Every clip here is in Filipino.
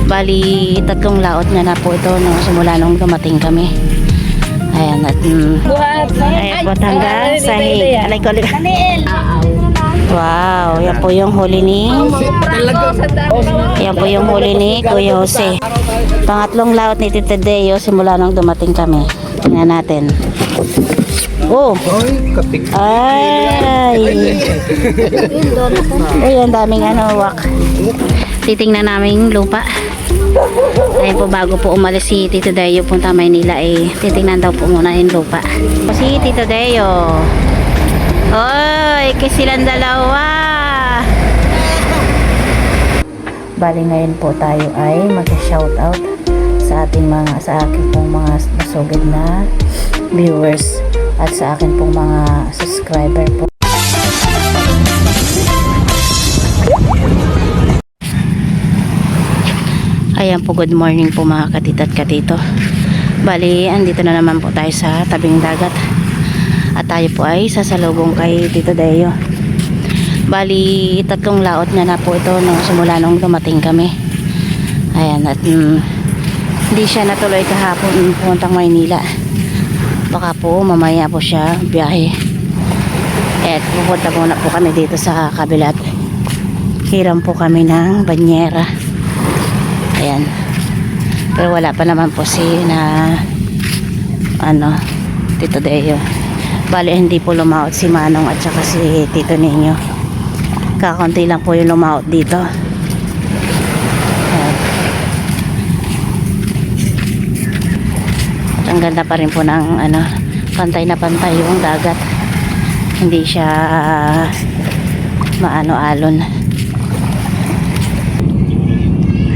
Bali, 3 laot na po ito no, simula nung dumating kami. Ayan, at ayan po hanggang sahig. Alay ko, wow, yan po yung huli ni Kuya Jose. Pangatlong laot ni Tita Deo simula nung dumating kami. Tingnan natin. Oh, ay, ay, ang daming wak. Titingnan namin lupa. Ayun po, bago po umalis si Tito Deo punta Maynila, titingnan daw po muna yung lupa. Si Tito Deo, oy, silang dalawa. Bali ngayon po tayo ay mag-shoutout sa ating sa akin pong mga nasugid na viewers at sa akin pong mga subscriber po. Ayan po, good morning po mga katita at katito. Bali, andito na naman po tayo sa tabing dagat. At tayo po ay sasalubong kay Tito Deo. Bali, 3 laot na po ito no, simula nung dumating kami. Ayan, at hindi siya natuloy kahapon puntang Maynila. Baka po mamaya po siya biyahe. At pupunta muna po kami dito sa kabilat. Hiram po kami ng banyera. Ayan. Pero wala pa naman po si Tito Deo. Bali, hindi po lumaot si Manong at saka si Tito Ninyo. Kakunti lang po yung lumaot dito. Ayan. At ang ganda pa rin po ng pantay na pantay yung dagat. Hindi siya alon.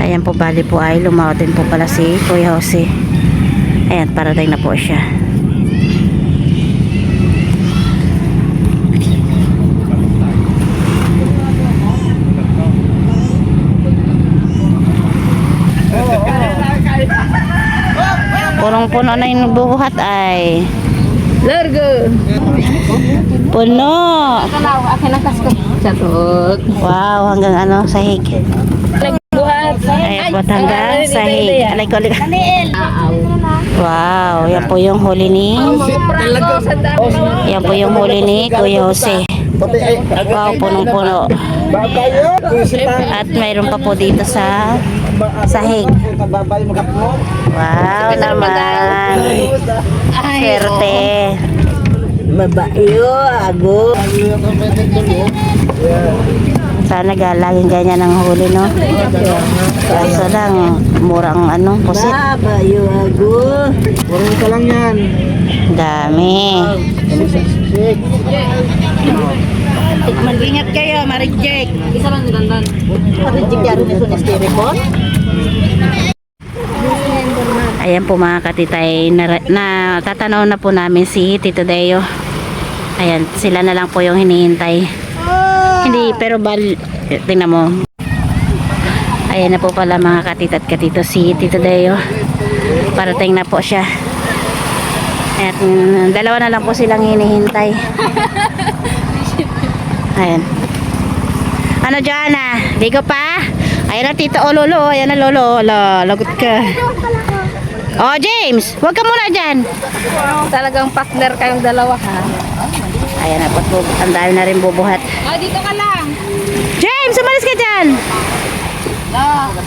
Ayan po, bali po ay lumaot din po pala si Kuya Jose. Ayan, parating na po siya. Punong-puno na yung bubuhat ay. Largo. Puno. Akin ang kasko. Chatot. Wow, hanggang sahig. Ayan po, hanggang sahig. Alay ko, wow, yan po yung huli ni Kuya Jose. Wow, punong-puno. At mayroon pa po dito sa sahig. Wow naman. Swerte. Mabayo, ago. Sana laging ganyan ang huli, no? Kaso lang, murang pusit. Mabayo, ago. Puro ka lang yan. Dami. Mag-ingat kayo, ma-reject. Isa lang nilandan. Ma-reject yaro nito ni styrofoam. Ayan po mga katitay, tatanaw na po namin si Tito Deo. Ayan, sila na lang po yung hinihintay. Hindi, pero tingnan mo. Ayan na po pala mga katita at katito si Tito Deo. Parating na po siya. At dalawa na lang po silang hinihintay. Ayan. Ano dyan Ligo pa? Ayan na Tito Lolo. Ayan na Lolo. Lagot ka. Oh James, huwag ka muna dyan. Talagang partner kayong dalawa, ha? Ayan na po. Ang dami na rin bubuhat. Dito ka lang. James, umalis ka dyan.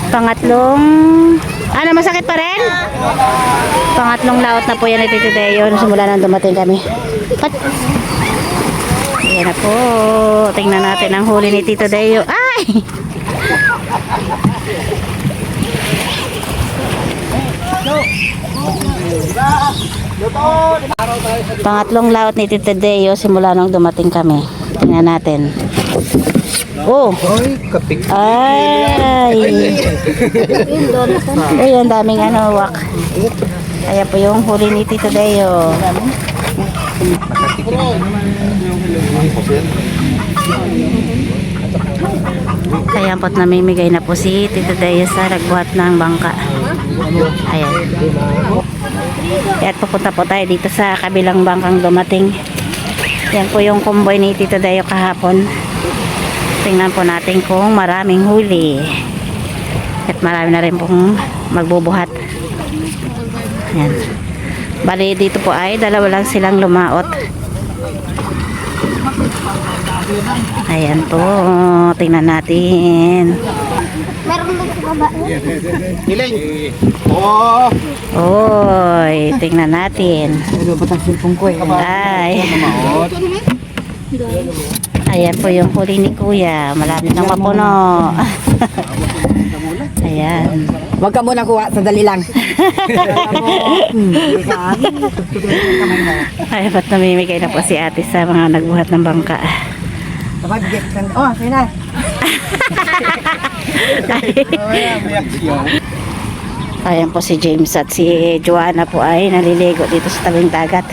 Pangatlong masakit pa rin? Pangatlong laot na po yan ni Tito Deo simula nang dumating kami. Ayan na po. Tingnan natin ang huli ni Tito Deo. Ay! Pangatlong laot ni Tito Deo simula nung dumating kami. Tingnan natin. Oh, ay, ay, ang daming wak. Ayan po yung huli ni Tito Deo. Ayan po't namimigay na po si Tito Deo sa nagbuhat ng bangka. Ayan. At pupunta po tayo dito sa kabilang bangkang dumating. Yan po yung convoy ni Tito Deo kahapon. Tingnan po natin kung maraming huli. At marami na rin pong magbubuhat. Ayan. Bali dito po ay dalawa lang silang lumaot. Ayan po. Tingnan natin. Meron doon sa baba. Niling. Oh. Oy, tingnan natin. Ano ba tang silpong ko eh? Ay. Maot. Ayan po yung huli ni Kuya. Malapit ng mapuno. Ayan. Huwag ka muna kuha, sadali lang. Ay, ba't namimigay na po si ate sa mga nagbuhat ng bangka. Oh, sige na. Ayan po si James at si Joanna po ay naliligo dito sa tabing dagat.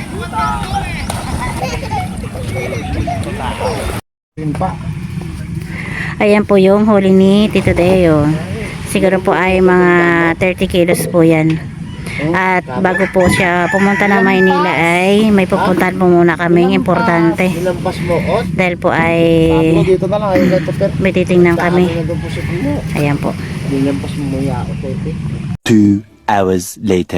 Ayan po yung huli ni Tito Deo. Siguro po ay mga 30 kilos po yan. At bago po siya pumunta ng Maynila ay may pupuntahan po muna kaming importante. Nilampas mo, ot. Dahil po ay Dito na lang, ayun ito per. may titingnan kami. Nandun po si Pino. Ayan po. Nilampas mo ya ako, Pepe. 2 hours later.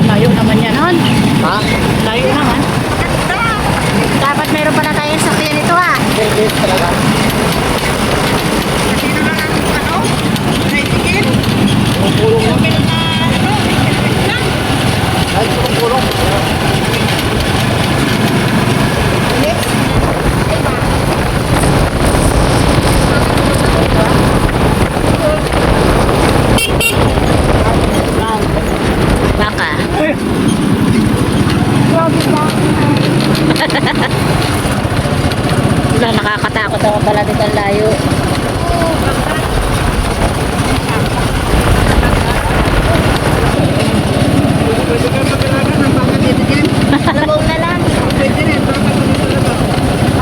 Layo naman yan, hon. Ha? Layo naman. Dapat meron pala tayong sakyan ito, ha. Pepe talaga. Pulong lang. Ay, pulong. Baka. Wala, nakakatakot ako pala dito ang layo. Alabaw na lang.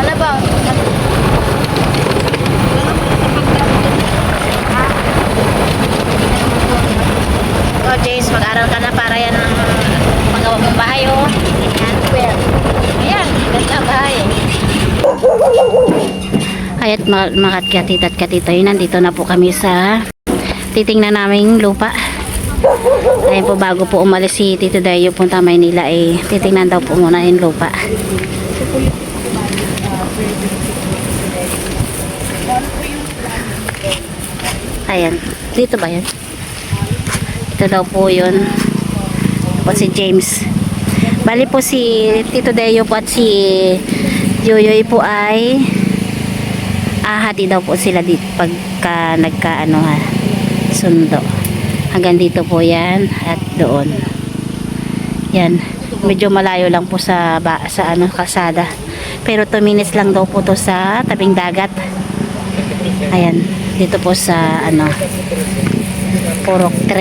Alabaw. Oh, James, mag-aral ka na para yan ang magawa mong bahay, oh. Ayan, well. Ayan, ganda ang bahay, oh. Kaya't mga katita at katito, yun, nandito na po kami sa titingnan naming lupa. Ayun po, bago po umalis si Tito Dayo punta Maynila, eh, titingnan daw po muna yung lupa. Ayan, dito ba yan? Ito daw po yun. Po si James. Bali po si Tito Deo po at si Yoyoy po ay ahati daw po sila dito pagka nagkaano ha, sundo. Hanggang dito po yan at doon. Yan. Medyo malayo lang po sa ano, kalsada. Pero 2 minutes lang daw po to sa tabing dagat. Ayan. Dito po sa ano, Purok 3.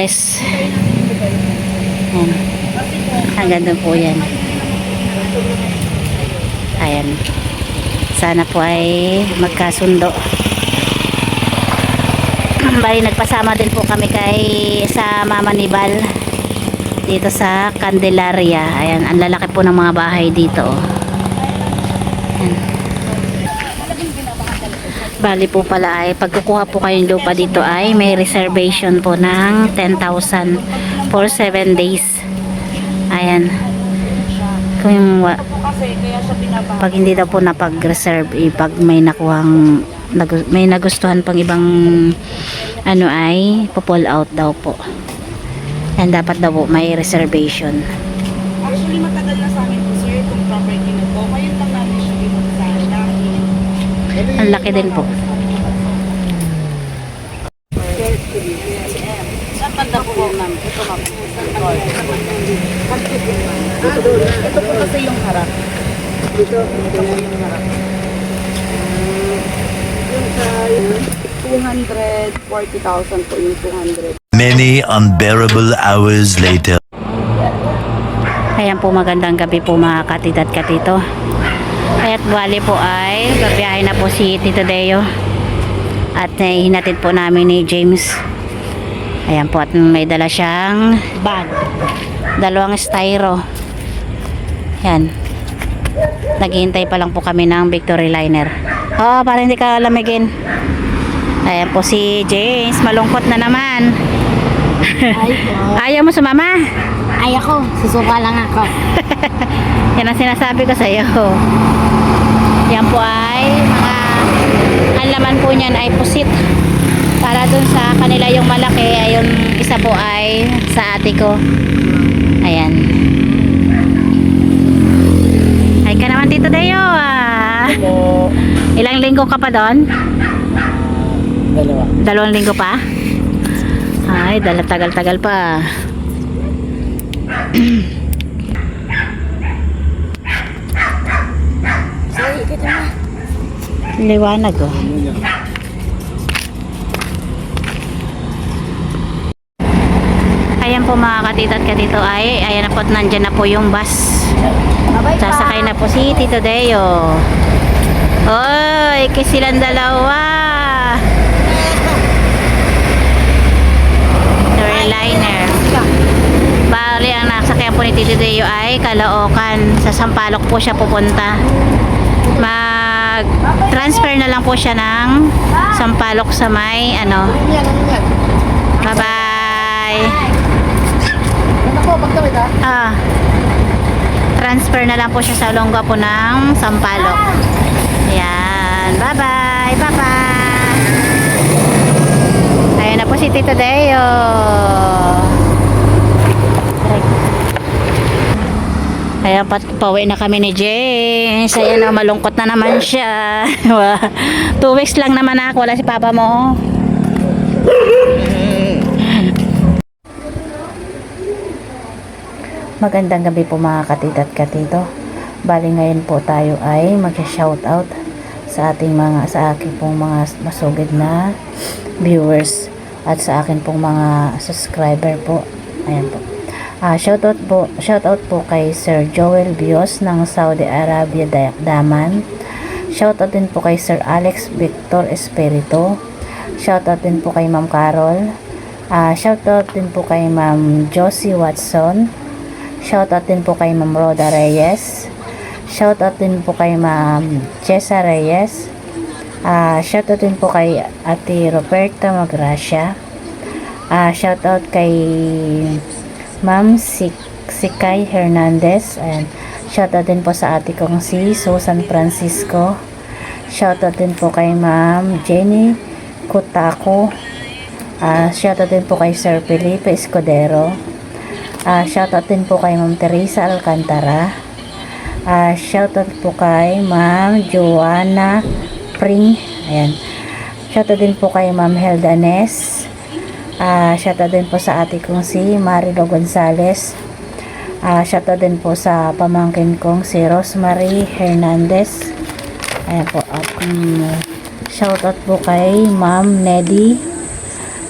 Ayan. Hanggang doon po yan. Ayan. Sana po ay magkasundo. Bali, nagpasama din po kami sa Mama ni Bal dito sa Candelaria. Ayan, ang lalaki po ng mga bahay dito. Ayan. Bali po pala ay pagkukuha po kayong lupa dito ay may reservation po ng 10,000 for 7 days. Ayan. Kung pag hindi daw po napag-reserve, pag may nakuhang may nagustuhan pang ibang ano ay pull out daw po. And dapat daw po may reservation. Ang laki din po. Saan banda po ma'am? Ito ma'am. Ito po kasi yung harap. Dito po yung harap. Yung sa 240,000 po yung 200. Many unbearable hours later. Ayan po, magandang gabi po mga katid at katito. At bali po ay babiyahe na po si Tito Deo. At hinatid po namin ni James. Ayan po, at may dala siyang bag. 2 styro. Yan. Naghihintay pa lang po kami ng Victory Liner. Oo, para hindi ka lamigin. Ayan po si James, malungkot na naman. Ay po. Ayaw mo sumama? Ay ako, susuka lang ako. Yan ang sinasabi ko sa iyo. Yan po ay mga ang laman po niyan ay pusit. Para dun sa kanila yung malaki, ay yung isa po ay sa ate ko. Ayan. Ay ka naman Tito Deo. Ilang linggo ka pa doon? 2. 2 linggo pa? Ay, tagal-tagal pa. Sorry, ikit mo. Liwanag oh. Ayan po mga katito at katito ay ayan na po at nandyan na po yung bus. Bye-bye pa. Sasakay na po si Tito Deo. Oy, kisilang dalawa. Liner. Bali ang nasakyan po ni Tito Deo ay Caloocan. Sa Sampaloc po siya pupunta. Mag-transfer na lang po siya ng Sampaloc sa may ano. Bye bye. Ako, pagtawid ha? Transfer na lang po siya sa Olongapo ng Sampaloc. Ayan. Bye bye. Bye bye. Ayan na po si Tito Deo. Ayan, pauwi na kami ni James. Ayan na, malungkot na naman siya. 2 weeks lang naman ako. Wala si papa mo. Magandang gabi po mga katito at katito. Bali ngayon po tayo ay mag-shoutout sa ating sa aking pong mga masugid na viewers at sa akin pong mga subscriber po. Ayan po. Shoutout po kay Sir Joel Bios ng Saudi Arabia, Daman. Shoutout din po kay Sir Alex Victor Espirito. Shoutout din po kay Ma'am Carol. Shoutout din po kay Ma'am Josie Watson. Shoutout din po kay Ma'am Roda Reyes. Shoutout din po kay Ma'am Chesa Reyes. Shoutout din po kay Ate Roberta Magracia. Shoutout kay Ma'am Sikay Hernandez. Ayan. Shoutout din po sa ate kong si Susan Francisco. Shoutout din po kay Ma'am Jenny Kutako. Shoutout din po kay Sir Felipe Escudero. Shoutout din po kay Ma'am Teresa Alcantara. Shoutout po kay Ma'am Joanna Pring. Ayan. Shoutout din po kay Ma'am Helda Nes. Shoutout din po sa ate kong si Marilo Gonzales. Shoutout din po sa pamangkin kong si Rosemary Hernandez. Ayan po. Shoutout po kay Ma'am Neddy.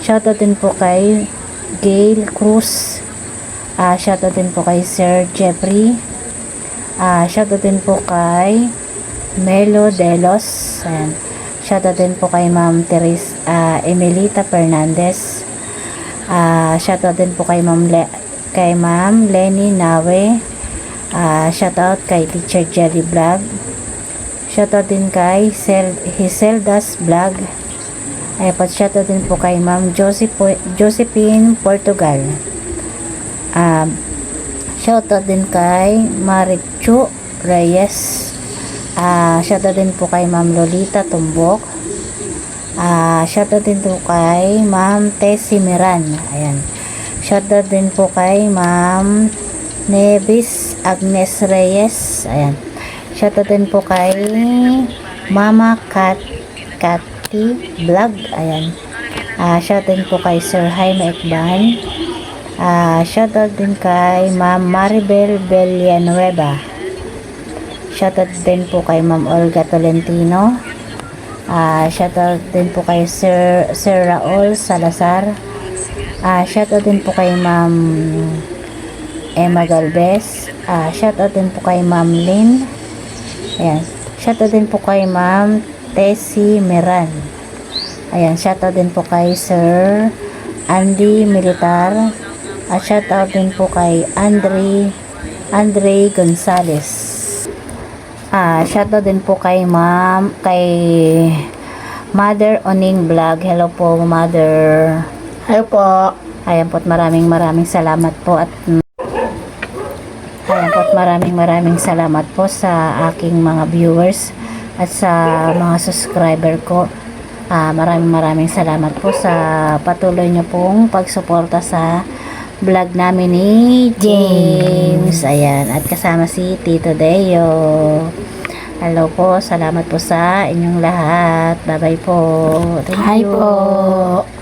Shoutout din po kay Gail Cruz. Shoutout din po kay Sir Jeffrey. Shoutout din po kay Melo Delos. Ayan. Shoutout din po kay Ma'am Emelita Fernandez. Shoutout din po kay Ma'am Lenny Nawe. Shoutout kay Teacher Jelly Vlog. Shoutout din kay Hiseldas Vlog. Shoutout din po kay Ma'am Josephine Portugal. Shoutout din kay Marichu Reyes. Shoutout din po kay Ma'am Lolita Tumbok. Shoutout din po kay Ma'am Tessie Miran. Ayan. Shoutout din po kay Ma'am Nevis Agnes Reyes. Ayan. Shoutout din po kay Mama Kat Cathy Vlog. Ayan. Shout din po kay Sir Jaime Ekban. Shout out din kay Ma'am Maribel Villanueva. Shout out din po kay Ma'am Olga Tolentino. Shout out din po kay Sir Raul Salazar. Shout out din po kay Ma'am Emma Galvez. Shout out din po kay Ma'am Lynn. Ayan. Shout out din po kay Ma'am Tessie Meran. Ayan. Shout out din po kay Sir Andy Militar. Shout out din po kay Andre Gonzales. Shout out din po kay Mother Oning Vlog. Hello po, Mother. Hello po. Ayan po, at maraming salamat po at maraming salamat po sa aking mga viewers at sa mga subscriber ko. Maraming salamat po sa patuloy nyo pong pagsuporta sa vlog namin ni James. Ayan, at kasama si Tito Deo. Hello po, salamat po sa inyong lahat. Bye bye po. Thank Hi you po.